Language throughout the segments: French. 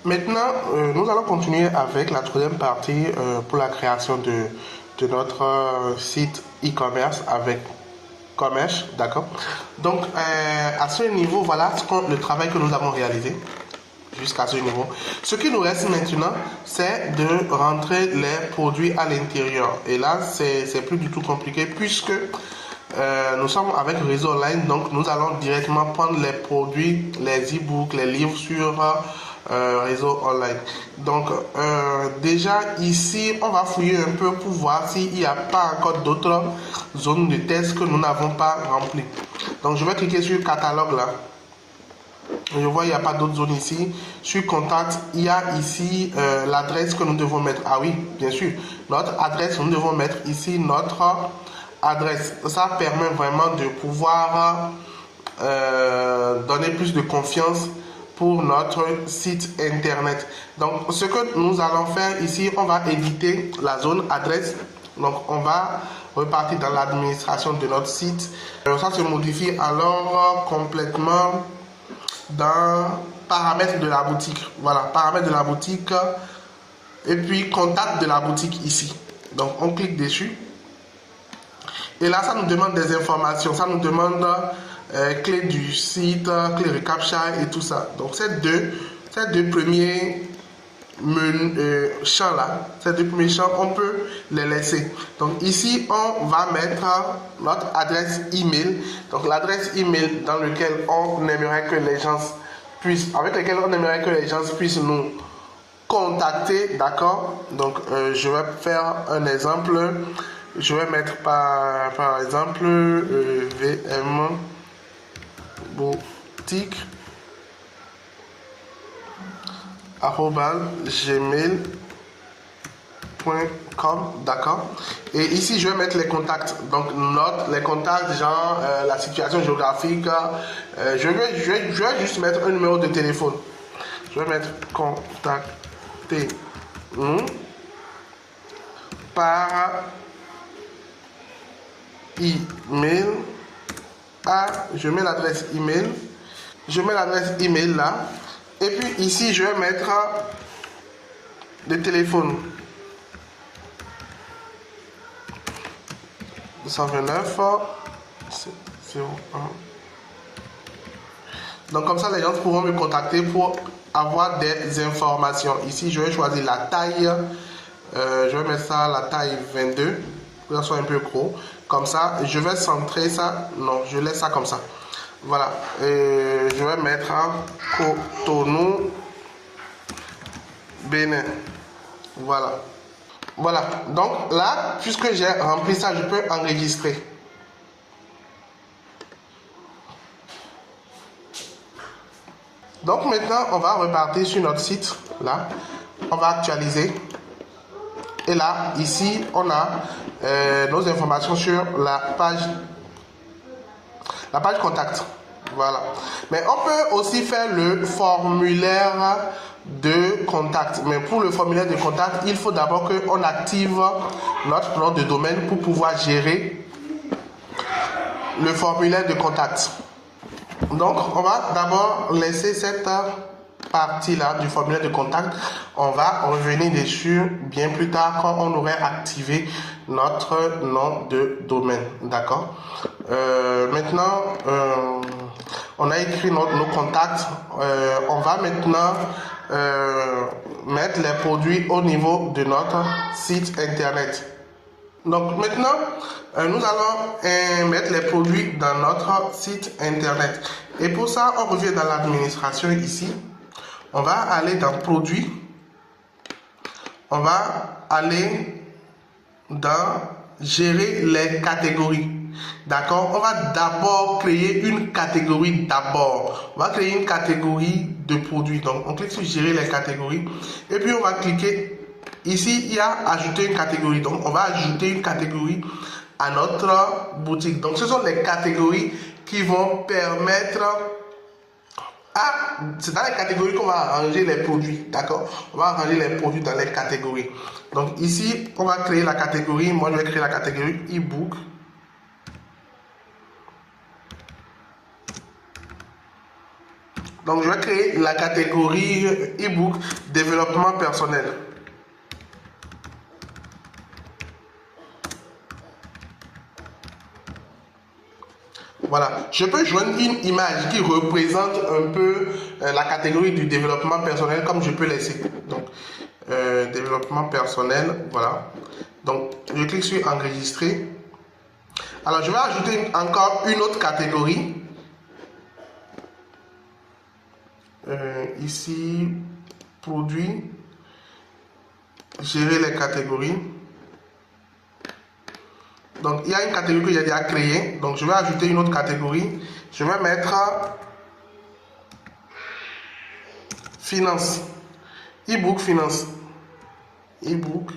Maintenant, nous allons continuer avec la troisième partie pour la création de notre site e-commerce avec Commerce, d'accord. Donc, à ce niveau, voilà le travail que nous avons réalisé jusqu'à ce niveau. Ce qui nous reste maintenant, c'est de rentrer les produits à l'intérieur. Et là, c'est plus du tout compliqué puisque nous sommes avec Réseau Online, donc nous allons directement prendre les produits, les e-books, les livres sur Réseau Online. Donc déjà ici, on va fouiller un peu pour voir s'il n'y a pas encore d'autres zones de test que nous n'avons pas remplies. Donc je vais cliquer sur catalogue là. Je vois il n'y a pas d'autres zones ici. Sur contact, il y a ici l'adresse que nous devons mettre. Ah oui, bien sûr. Notre adresse, nous devons mettre ici notre adresse. Ça permet vraiment de pouvoir donner plus de confiance pour notre site internet. Donc ce que nous allons faire ici, on va éditer la zone adresse. Donc on va repartir dans l'administration de notre site. Ça se modifie alors complètement dans paramètres de la boutique. Voilà, paramètres de la boutique et puis contact de la boutique ici. Donc on clique dessus et là ça nous demande des informations, ça nous demande clé du site, clé reCAPTCHA et tout ça. Donc ces deux premiers champs là, ces deux premiers champs, on peut les laisser. Donc ici on va mettre notre adresse email, donc l'adresse email dans lequel on aimerait que les gens puissent, avec lesquels on aimerait que les gens puissent nous contacter, d'accord. Donc je vais faire un exemple. Je vais mettre par exemple VM boutique @gmail.com, d'accord. Et ici je vais mettre les contacts, donc note les contacts, genre la situation géographique. Je vais juste mettre un numéro de téléphone. Je vais mettre contacter par email. Je mets l'adresse email. Je mets l'adresse email là. Et puis ici, je vais mettre le téléphone. 229 01. Donc comme ça, les gens pourront me contacter pour avoir des informations. Ici, je vais choisir la taille. Je vais mettre ça à la taille 22. Que ça soit un peu gros. Comme ça, je vais centrer ça. Non, je laisse ça comme ça. Voilà. Je vais mettre Cotonou, Bénin. Voilà. Voilà. Donc là, puisque j'ai rempli ça, je peux enregistrer. Donc maintenant, on va repartir sur notre site. Là, on va actualiser. Et là, ici, on a nos informations sur la page contact. Voilà. Mais on peut aussi faire le formulaire de contact. Mais pour le formulaire de contact, il faut d'abord qu'on active notre nom de domaine pour pouvoir gérer le formulaire de contact. Donc, on va d'abord laisser cette partie-là du formulaire de contact. On va revenir dessus bien plus tard quand on aurait activé notre nom de domaine. D'accord. Maintenant, on a écrit nos contacts. On va maintenant mettre les produits au niveau de notre site internet. Donc maintenant, nous allons mettre les produits dans notre site internet. Et pour ça, on revient dans l'administration ici. On va aller dans produits. On va aller dans gérer les catégories. D'accord? On va d'abord créer une catégorie d'abord. On va créer une catégorie de produits. Donc, on clique sur gérer les catégories. Et puis, on va cliquer. Ici, il y a ajouter une catégorie. Donc, on va ajouter une catégorie à notre boutique. Donc, ce sont les catégories qui vont permettre c'est dans les catégories qu'on va arranger les produits. D'accord? On va arranger les produits dans les catégories. Donc, ici, on va créer la catégorie. Moi, je vais créer la catégorie e-book. Donc, je vais créer la catégorie e-book développement personnel. Voilà, je peux joindre une image qui représente un peu la catégorie du développement personnel comme je peux laisser. Donc, développement personnel, voilà. Donc, je clique sur enregistrer. Alors, je vais ajouter encore une autre catégorie. Ici, produit, gérer les catégories. Donc, il y a une catégorie que j'ai déjà créée. Donc, je vais ajouter une autre catégorie. Je vais mettre finance. E-book finance. E-book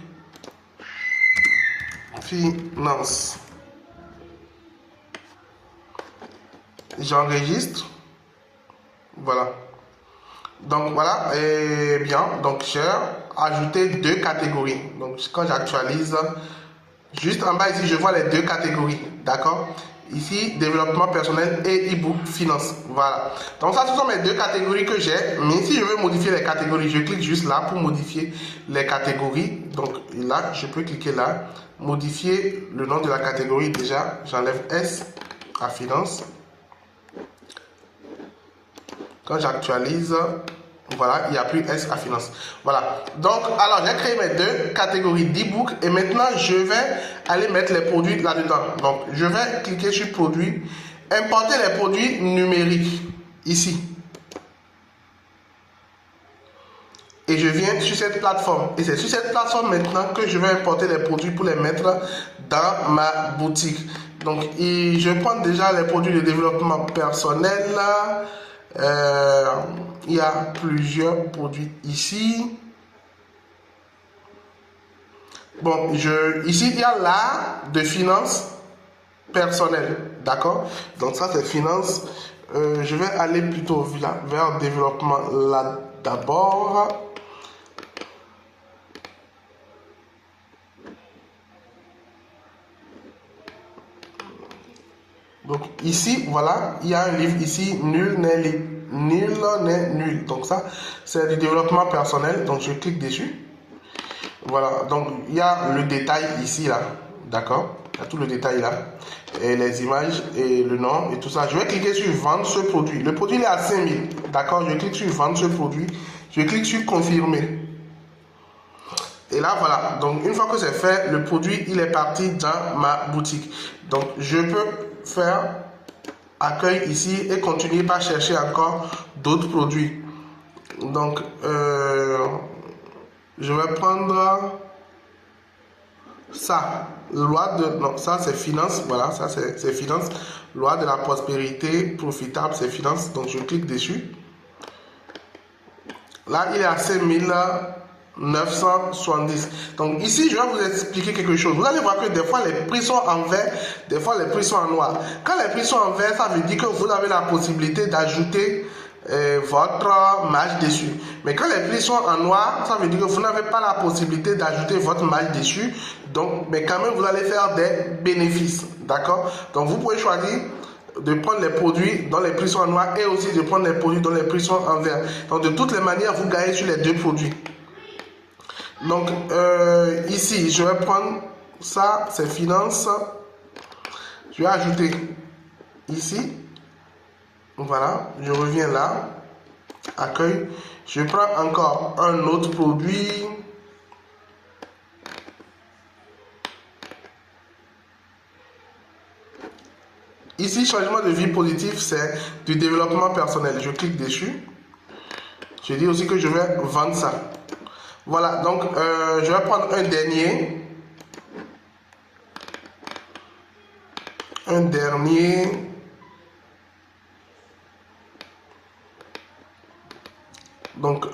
finance. J'enregistre. Voilà. Donc, voilà. Et bien. Donc, j'ai ajouté deux catégories. Donc, quand j'actualise, juste en bas ici, je vois les deux catégories. D'accord? Ici, développement personnel et e-book finance. Voilà. Donc ça, ce sont mes deux catégories que j'ai. Mais si je veux modifier les catégories, je clique juste là pour modifier les catégories. Donc là, je peux cliquer là. Modifier le nom de la catégorie déjà. J'enlève S à finance. Quand j'actualise, voilà, il n'y a plus S à finance. Voilà. Donc, alors, j'ai créé mes deux catégories d'e-book et maintenant, je vais aller mettre les produits là-dedans. Donc, je vais cliquer sur produits, importer les produits numériques ici. Et je viens sur cette plateforme. Et c'est sur cette plateforme maintenant que je vais importer les produits pour les mettre dans ma boutique. Donc, je prends déjà les produits de développement personnel. Il y a plusieurs produits ici. Bon, ici, il y a l'art de finance personnelle. D'accord? Donc, ça, c'est finance. Je vais aller plutôt vers développement là d'abord. Donc ici, voilà, il y a un livre ici, nul n'est nul. Donc ça, c'est du développement personnel. Donc je clique dessus. Voilà, donc il y a le détail ici, là. D'accord? Il y a tout le détail là. Et les images et le nom et tout ça. Je vais cliquer sur vendre ce produit. Le produit il est à 5000. D'accord? Je clique sur vendre ce produit. Je clique sur confirmer. Et là, voilà. Donc, une fois que c'est fait, le produit, il est parti dans ma boutique. Donc, je peux faire accueil ici et continuer par chercher encore d'autres produits. Donc, je vais prendre ça. Loi de... Non, ça, c'est finance. Voilà, ça, c'est finance. Loi de la prospérité profitable, c'est finance. Donc, je clique dessus. Là, il est à 5970. Donc ici, je vais vous expliquer quelque chose. Vous allez voir que des fois, les prix sont en vert, des fois, les prix sont en noir. Quand les prix sont en vert, ça veut dire que vous avez la possibilité d'ajouter votre marge dessus. Mais quand les prix sont en noir, ça veut dire que vous n'avez pas la possibilité d'ajouter votre marge dessus. Donc, mais quand même, vous allez faire des bénéfices. D'accord? Donc, vous pouvez choisir de prendre les produits dont les prix sont en noir et aussi de prendre les produits dont les prix sont en vert. Donc, de toutes les manières, vous gagnez sur les deux produits. Donc, ici, je vais prendre ça, c'est finance. Je vais ajouter ici. Voilà, je reviens là. Accueil. Je prends encore un autre produit. Ici, changement de vie positif, c'est du développement personnel. Je clique dessus. Je dis aussi que je vais vendre ça. Voilà, donc je vais prendre un dernier. Donc,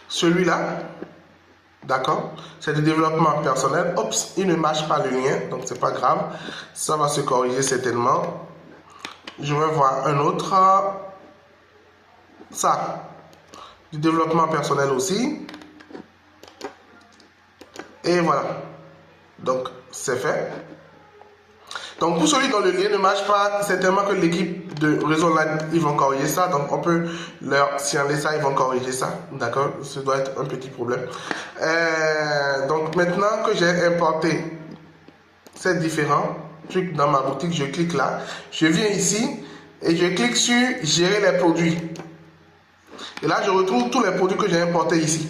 celui-là. D'accord? C'est du développement personnel. Oups, il ne marche pas le lien, donc c'est pas grave. Ça va se corriger certainement. Je vais voir un autre. Ça, du développement personnel aussi. Et voilà. Donc, c'est fait. Donc pour celui dont le lien ne marche pas, certainement que l'équipe de réseau online, ils vont corriger ça. Donc on peut leur signaler ça, ils vont corriger ça. D'accord? Ce doit être un petit problème. Donc maintenant que j'ai importé ces différents trucs dans ma boutique, je clique là. Je viens ici et je clique sur gérer les produits. Et là, je retrouve tous les produits que j'ai importés ici.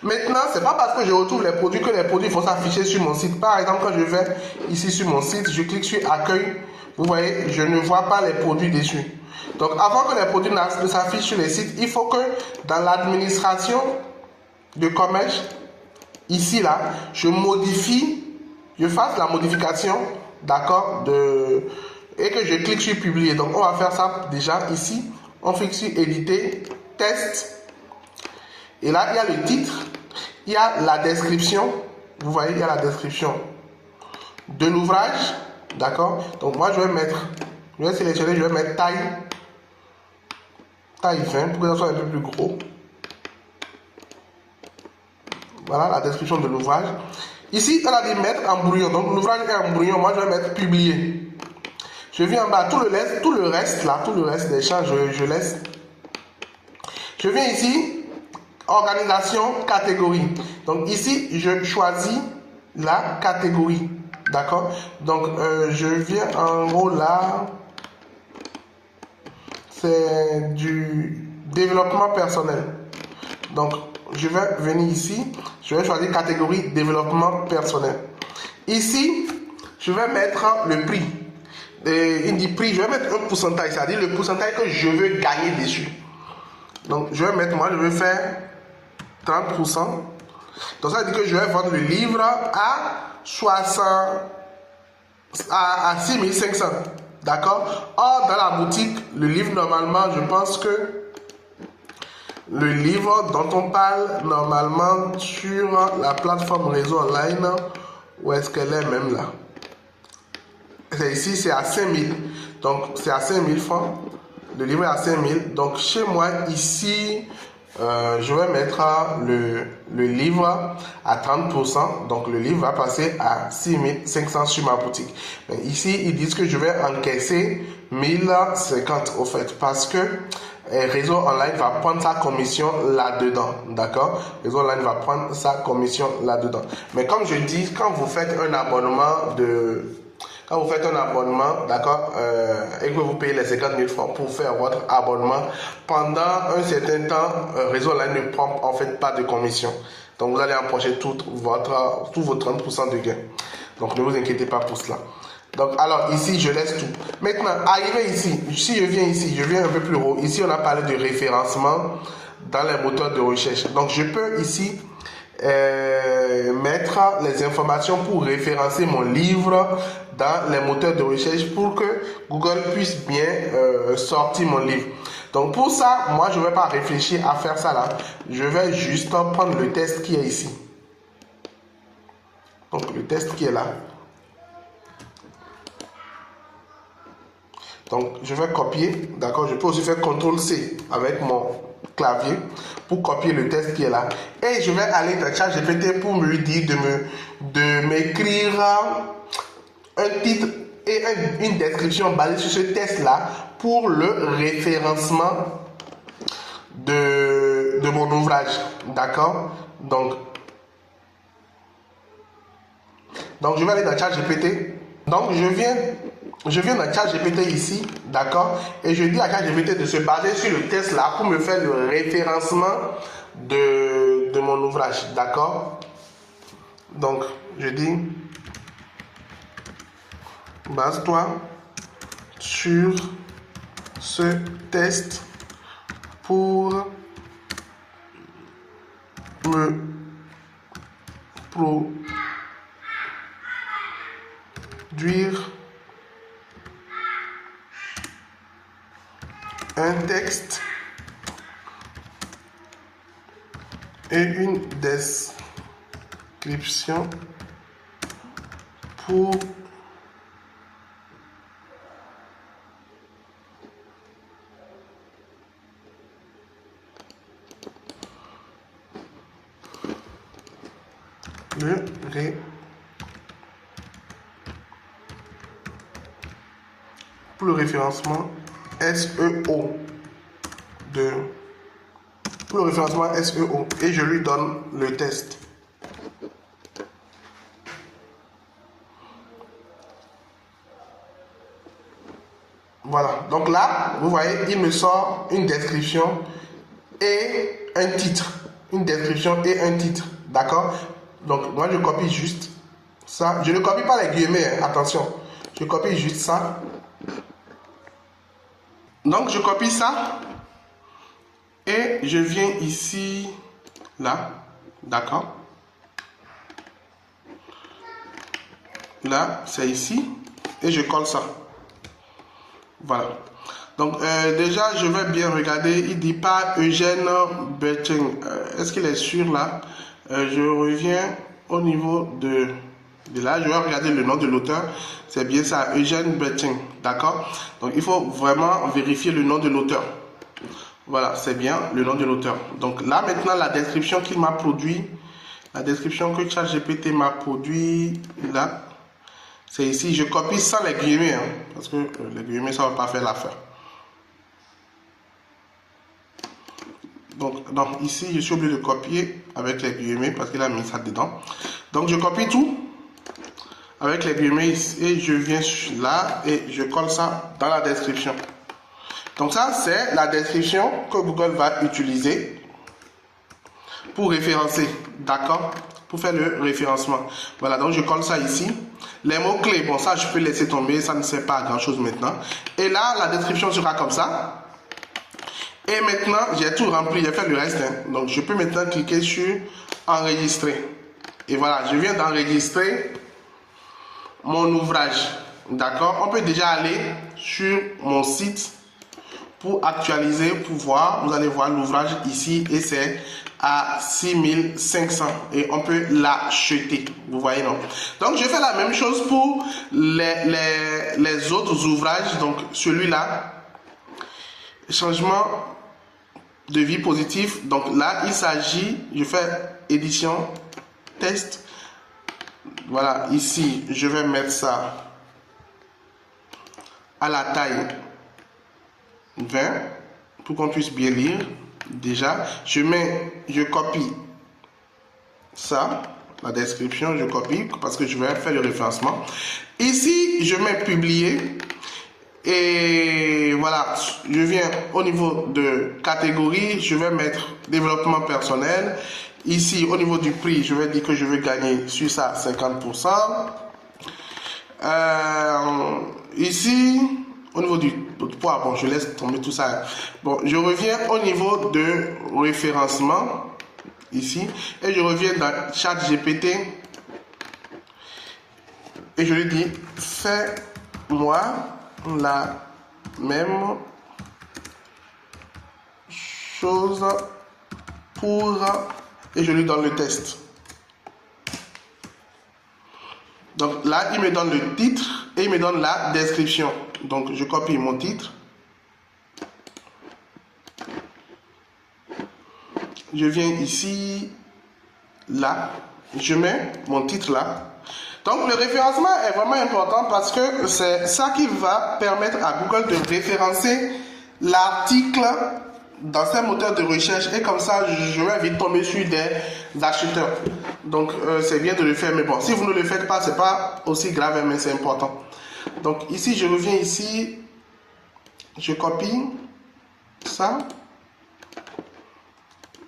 Maintenant, c'est pas parce que je retrouve les produits que les produits vont s'afficher sur mon site. Par exemple, quand je vais ici sur mon site, je clique sur accueil. Vous voyez, je ne vois pas les produits dessus. Donc, avant que les produits ne s'affichent sur les sites, il faut que dans l'administration de commerce, ici, là, je fasse la modification, d'accord, et que je clique sur publier. Donc, on va faire ça déjà ici. On clique sur éditer, test. Et là, il y a le titre, il y a la description. Vous voyez, il y a la description de l'ouvrage. D'accord? Donc, moi, je vais sélectionner, je vais mettre taille 20 pour que ça soit un peu plus gros. Voilà la description de l'ouvrage. Ici, elle a dit mettre en brouillon. Donc, l'ouvrage est en brouillon. Moi, je vais mettre publier. Je viens en bas, tout le reste des champs, je laisse. Je viens ici. Organisation, catégorie. Donc ici, je choisis la catégorie. D'accord? Donc, je viens en gros là. C'est du développement personnel. Donc, je vais venir ici. Je vais choisir catégorie développement personnel. Ici, je vais mettre le prix. Il dit prix, je vais mettre un pourcentage. C'est-à-dire le pourcentage que je veux gagner dessus. Donc, je vais mettre, moi, je vais faire 30%. Donc ça veut dire que je vais vendre le livre à 6500. D'accord? Or, dans la boutique, le livre, normalement, je pense que le livre dont on parle, normalement, sur la plateforme réseau online, où est-ce qu'elle est même là? C'est ici, c'est à 5000. Donc, c'est à 5000 francs. Le livre est à 5000. Donc, chez moi, ici, je vais mettre le livre à 30%. Donc, le livre va passer à 6500 sur ma boutique. Mais ici, ils disent que je vais encaisser 1050 au fait. Parce que Réseau Online va prendre sa commission là-dedans. D'accord? Réseau Online va prendre sa commission là-dedans. Mais comme je dis, quand vous faites un abonnement d'accord, et que vous payez les 50 000 francs pour faire votre abonnement, pendant un certain temps, Réseau Online ne prend en fait pas de commission. Donc vous allez empocher tous vos 30% de gain. Donc ne vous inquiétez pas pour cela. Donc alors ici je laisse tout. Maintenant, arrivé ici, si je viens un peu plus haut. Ici on a parlé de référencement dans les moteurs de recherche. Donc je peux ici mettre les informations pour référencer mon livre dans les moteurs de recherche pour que Google puisse bien sortir mon livre. Donc pour ça, moi je ne vais pas réfléchir à faire ça là. Je vais juste prendre le test qui est ici. Donc le test qui est là. Donc je vais copier, d'accord. Je peux aussi faire CTRL-C avec mon clavier pour copier le test qui est là. Et je vais aller dans ChatGPT pour lui dire de m'écrire un titre et une description basée sur ce test-là pour le référencement de mon ouvrage. D'accord? Donc, je vais aller dans ChatGPT. Donc, je viens dans ChatGPT ici, d'accord? Et je dis à ChatGPT de se baser sur le test là pour me faire le référencement de mon ouvrage, d'accord? Donc, je dis, base-toi sur ce test pour me produire un texte et une description pour le pour le référencement SEO pour le référencement SEO et je lui donne le test. Voilà, donc là, vous voyez, il me sort une description et un titre. Une description et un titre, d'accord? Donc, moi, je copie juste ça. Je ne copie pas les guillemets, hein, attention. Je copie juste ça. Donc, je copie ça. Et je viens ici, là, d'accord? Là, c'est ici. Et je colle ça. Voilà. Donc, déjà, je vais bien regarder. Il dit pas Eugène Berting. Est-ce qu'il est sûr là? Je reviens au niveau de là. Je vais regarder le nom de l'auteur. C'est bien ça, Eugène Berting. D'accord? Donc, il faut vraiment vérifier le nom de l'auteur. Voilà, c'est bien le nom de l'auteur. Donc, là, maintenant, la description qu'il m'a produit, la description que ChatGPT m'a produit, là, c'est ici. Je copie sans les guillemets, hein, parce que les guillemets, ça ne va pas faire l'affaire. Donc, ici, je suis obligé de copier avec les guillemets parce qu'il a mis ça dedans. Donc, je copie tout avec les guillemets et je viens là et je colle ça dans la description. Donc, ça, c'est la description que Google va utiliser pour référencer. D'accord? Pour faire le référencement. Voilà, donc je colle ça ici. Les mots-clés, bon, ça, je peux laisser tomber. Ça ne sert pas à grand-chose maintenant. Et là, la description sera comme ça. Et maintenant, j'ai tout rempli, j'ai fait le reste. Hein. Donc, je peux maintenant cliquer sur enregistrer. Et voilà, je viens d'enregistrer mon ouvrage. D'accord? On peut déjà aller sur mon site pour actualiser, pour voir. Vous allez voir l'ouvrage ici et c'est à 6500 et on peut l'acheter. Vous voyez, non? Donc, je fais la même chose pour les autres ouvrages. Donc, celui-là, changement de vie positive. Donc là, il s'agit, je fais édition, test. Voilà, ici, je vais mettre ça à la taille 20 pour qu'on puisse bien lire. Déjà, je copie ça, la description, je copie parce que je vais faire le référencement. Ici, je mets publier. Et voilà, je viens au niveau de catégorie, je vais mettre développement personnel. Ici, au niveau du prix, je vais dire que je vais gagner sur ça 50%. Ici, au niveau du poids, bon, je laisse tomber tout ça. Bon, je reviens au niveau de référencement, ici, et je reviens dans ChatGPT et je lui dis, fais-moi la même chose pour et je lui donne le test. Donc là, il me donne le titre et il me donne la description. Donc je copie mon titre. Je viens ici, là, je mets mon titre là. Donc, le référencement est vraiment important parce que c'est ça qui va permettre à Google de référencer l'article dans ses moteurs de recherche et comme ça, je vais vite tomber sur des acheteurs. Donc, c'est bien de le faire, mais bon, si vous ne le faites pas, c'est pas aussi grave, mais c'est important. Donc, ici, je reviens ici, je copie ça.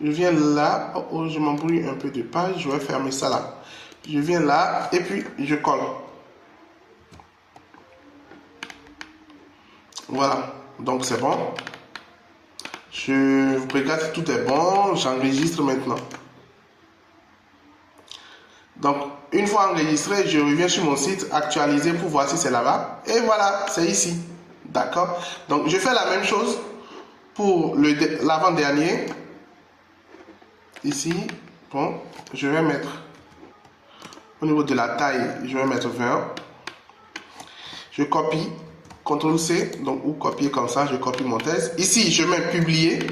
Je viens là, oh, je m'embrouille un peu de page, je vais fermer ça là. Je viens là et puis je colle. Voilà, donc c'est bon. Je regarde si tout est bon, j'enregistre maintenant. Donc, une fois enregistré, je reviens sur mon site, actualiser pour voir si c'est là-bas. Et voilà, c'est ici. D'accord? Donc, je fais la même chose pour l'avant-dernier. Ici, bon, je vais mettre au niveau de la taille, je vais mettre 20. Je copie, CTRL-C, donc ou copier comme ça, je copie mon texte. Ici, je mets publier. Donc,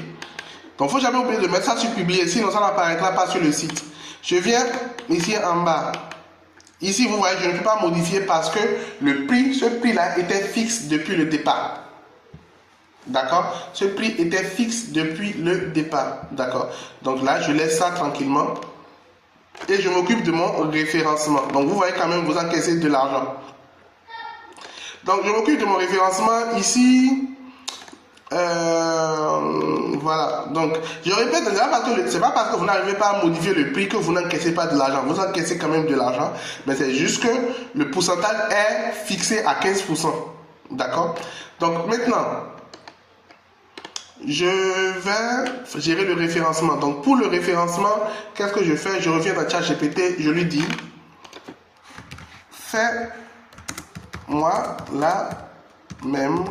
il ne faut jamais oublier de mettre ça sur publier, sinon ça n'apparaîtra pas sur le site. Je viens ici en bas, Ici, vous voyez, je ne peux pas modifier parce que le prix, ce prix-là était fixe depuis le départ. D'accord? Ce prix était fixe depuis le départ. D'accord? Donc là, je laisse ça tranquillement. Et je m'occupe de mon référencement. Donc vous voyez quand même, vous encaissez de l'argent. Donc je m'occupe de mon référencement ici. Voilà. Donc je répète, c'est pas parce que vous n'arrivez pas à modifier le prix que vous n'encaissez pas de l'argent. Vous encaissez quand même de l'argent. Mais c'est juste que le pourcentage est fixé à 15%. D'accord? Donc maintenant, je vais gérer le référencement. Donc pour le référencement, qu'est-ce que je fais? Je reviens dans ChatGPT, je lui dis fais-moi la même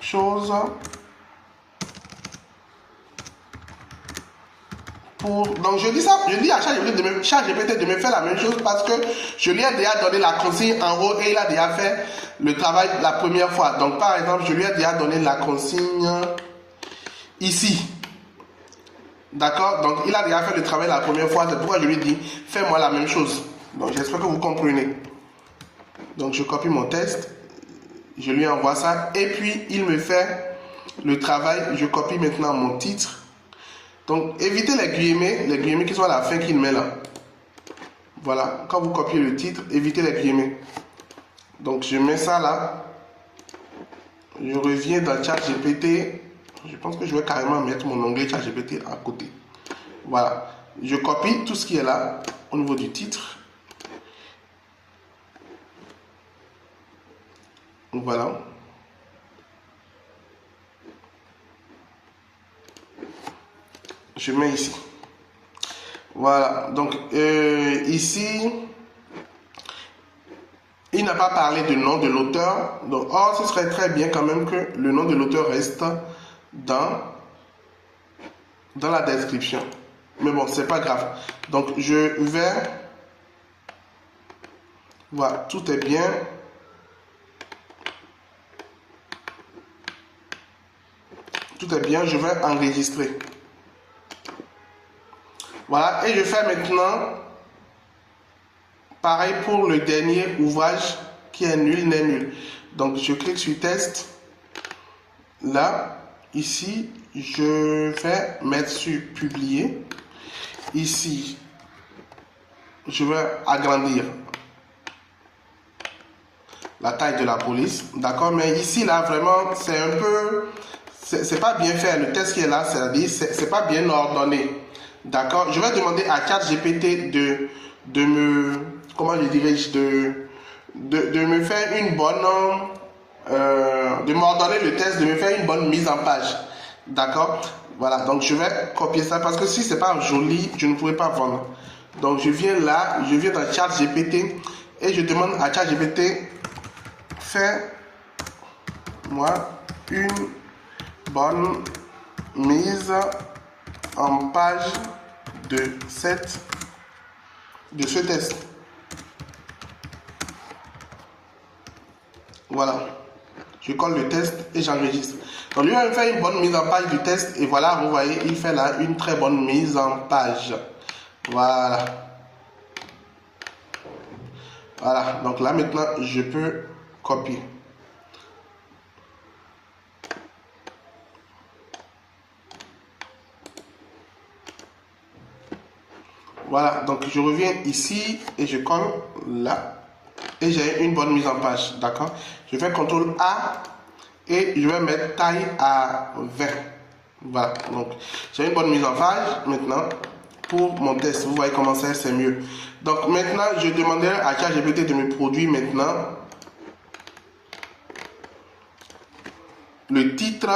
chose pour... Donc je dis ça, je dis à ChatGPT de me faire la même chose parce que je lui ai déjà donné la consigne en haut et il a déjà fait le travail la première fois. Donc par exemple, je lui ai déjà donné la consigne ici. D'accord? Donc il a déjà fait le travail la première fois, c'est pourquoi je lui dis fais-moi la même chose. Donc j'espère que vous comprenez. Donc je copie mon test, je lui envoie ça et puis il me fait le travail. Je copie maintenant mon titre. Donc évitez les guillemets qui sont à la fin qu'il met là. Voilà, quand vous copiez le titre, évitez les guillemets. Donc je mets ça là. Je reviens dans ChatGPT. Je pense que je vais carrément mettre mon onglet ChatGPT à côté. Voilà, je copie tout ce qui est là au niveau du titre. Voilà. Je mets ici. Voilà, donc ici, il n'a pas parlé du nom de l'auteur. Donc, ce serait très bien quand même que le nom de l'auteur reste dans la description. Mais bon, c'est pas grave. Donc, je vais... Voilà, tout est bien. Tout est bien, je vais enregistrer. Voilà, et je fais maintenant pareil pour le dernier ouvrage qui est nul n'est nul. Donc je clique sur test. Là, ici, je vais mettre sur publier. Ici, je vais agrandir la taille de la police. D'accord, mais ici, là, vraiment, c'est un peu... C'est pas bien fait. Le test qui est là, c'est-à-dire, c'est pas bien ordonné. D'accord, je vais demander à ChatGPT de me, comment je dirais, de me faire une bonne, de m'ordonner le test, de me faire une bonne mise en page. D'accord, voilà, donc je vais copier ça parce que si c'est pas joli, je ne pourrai pas vendre. Donc je viens là, je viens dans ChatGPT et je demande à ChatGPT, fais-moi une bonne mise en page de ce test. Voilà. Je colle le test et j'enregistre. Donc lui va me faire une bonne mise en page du test et voilà, vous voyez, il fait là une très bonne mise en page. Voilà. Voilà. Donc là maintenant, je peux copier. Voilà, donc je reviens ici et je colle là et j'ai une bonne mise en page, d'accord? Je fais CTRL A et je vais mettre taille à 20. Voilà, donc j'ai une bonne mise en page maintenant pour mon test. Vous voyez comment c'est mieux. Donc maintenant, je demanderai à ChatGPT de me produire maintenant le titre.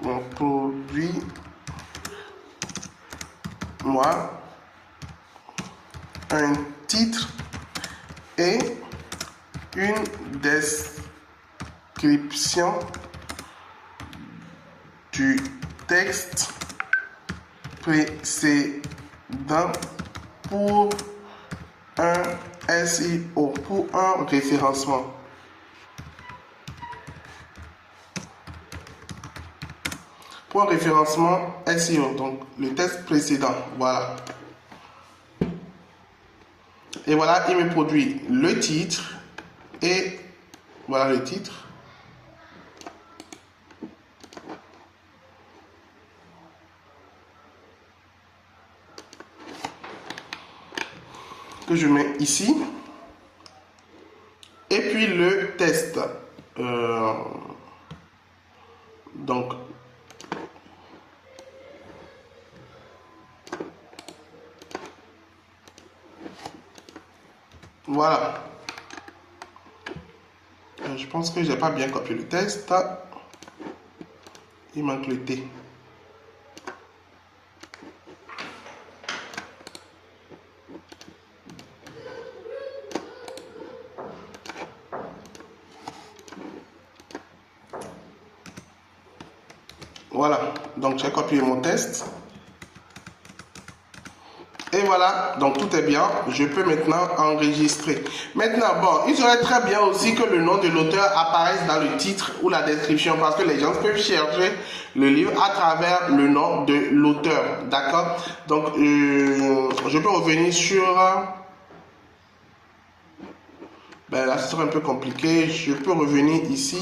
On produit moi un titre et une description du texte précédent pour un SEO, pour un référencement. Pour un référencement SEO, donc le texte précédent, voilà. Et voilà, il me produit le titre. Et voilà le titre. Que je mets ici. Et puis le test. Donc, voilà. Je pense que j'ai pas bien copié le test. Il manque le T. Voilà, donc j'ai copié mon test. Et voilà, donc tout est bien. Je peux maintenant enregistrer. Maintenant, bon, il serait très bien aussi que le nom de l'auteur apparaisse dans le titre ou la description parce que les gens peuvent chercher le livre à travers le nom de l'auteur. D'accord? Donc, je peux revenir sur... Ben là, ce serait un peu compliqué. Je peux revenir ici.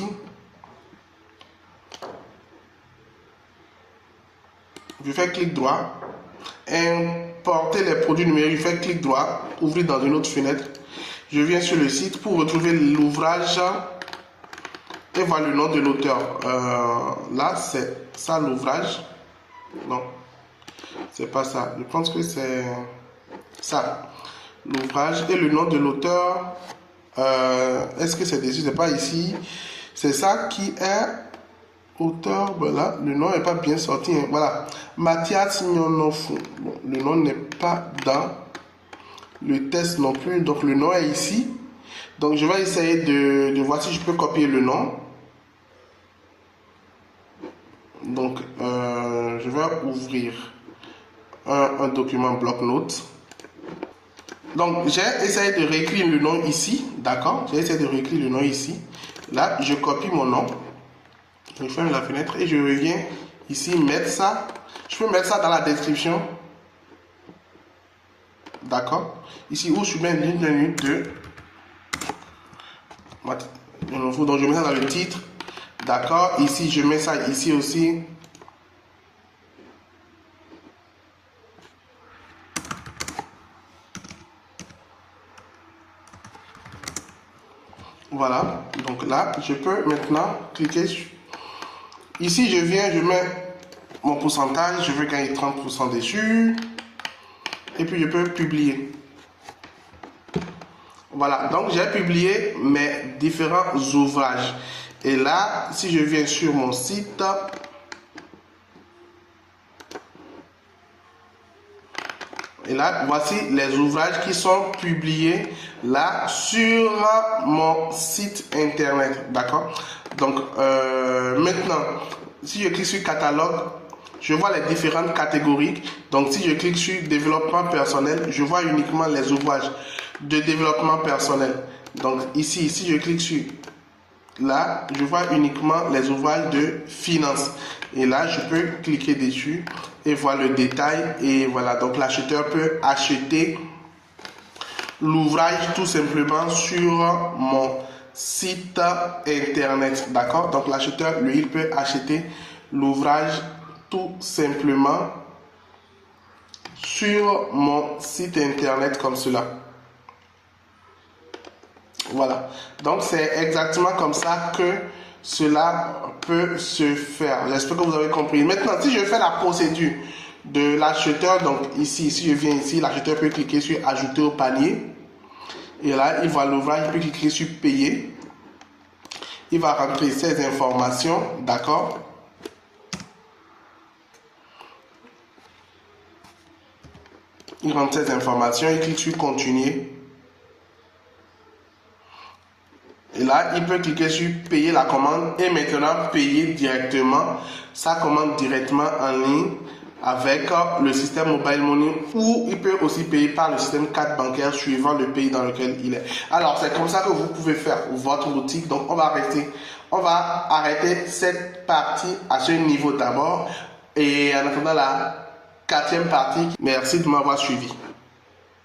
Je fais clic droit. Importer les produits numériques, je fais clic droit, ouvrir dans une autre fenêtre. Je viens sur le site pour retrouver l'ouvrage et voir le nom de l'auteur. Là, c'est ça l'ouvrage. Non, c'est pas ça. Je pense que c'est ça. L'ouvrage et le nom de l'auteur. Est-ce que c'est dessus? C'est pas ici. C'est ça qui est auteur. Voilà, le nom n'est pas bien sorti. Hein. Voilà, Mathias Nyonofu. Bon, le nom n'est pas dans le test non plus. Donc le nom est ici. Donc je vais essayer de voir si je peux copier le nom. Donc je vais ouvrir un document bloc-notes. Donc j'ai essayé de réécrire le nom ici. D'accord? J'ai essayé de réécrire le nom ici. Là, je copie mon nom. Je ferme la fenêtre et je reviens ici mettre ça. Je peux mettre ça dans la description. D'accord? Ici où je mets une ligne de... Donc je mets ça dans le titre. D'accord? Ici je mets ça ici aussi. Voilà. Donc là, je peux maintenant cliquer sur... Ici je viens, je mets mon pourcentage. Je veux gagner 30% dessus. Et puis je peux publier. Voilà, donc j'ai publié mes différents ouvrages. Et là, si je viens sur mon site, et là, voici les ouvrages qui sont publiés là sur mon site internet. D'accord? Donc, maintenant, si je clique sur catalogue, je vois les différentes catégories. Donc, si je clique sur développement personnel, je vois uniquement les ouvrages de développement personnel. Donc, ici, si je clique sur là, je vois uniquement les ouvrages de finance. Et là, je peux cliquer dessus et voir le détail. Et voilà, donc l'acheteur peut acheter l'ouvrage tout simplement sur mon site internet. D'accord? Donc l'acheteur, lui, il peut acheter l'ouvrage tout simplement sur mon site internet comme cela. Voilà, donc c'est exactement comme ça que cela peut se faire. J'espère que vous avez compris. Maintenant, si je fais la procédure de l'acheteur, donc ici, si je viens ici, l'acheteur peut cliquer sur ajouter au panier. Et là, il voit l'ouvrage, il peut cliquer sur payer. Il va rentrer ses informations, d'accord? Il rentre ses informations, il clique sur continuer. Et là, il peut cliquer sur payer la commande et maintenant payer directement sa commande directement en ligne avec le système Mobile Money ou il peut aussi payer par le système carte bancaire suivant le pays dans lequel il est. Alors, c'est comme ça que vous pouvez faire votre boutique. Donc, on va arrêter cette partie à ce niveau d'abord et en attendant la 4e partie. Merci de m'avoir suivi.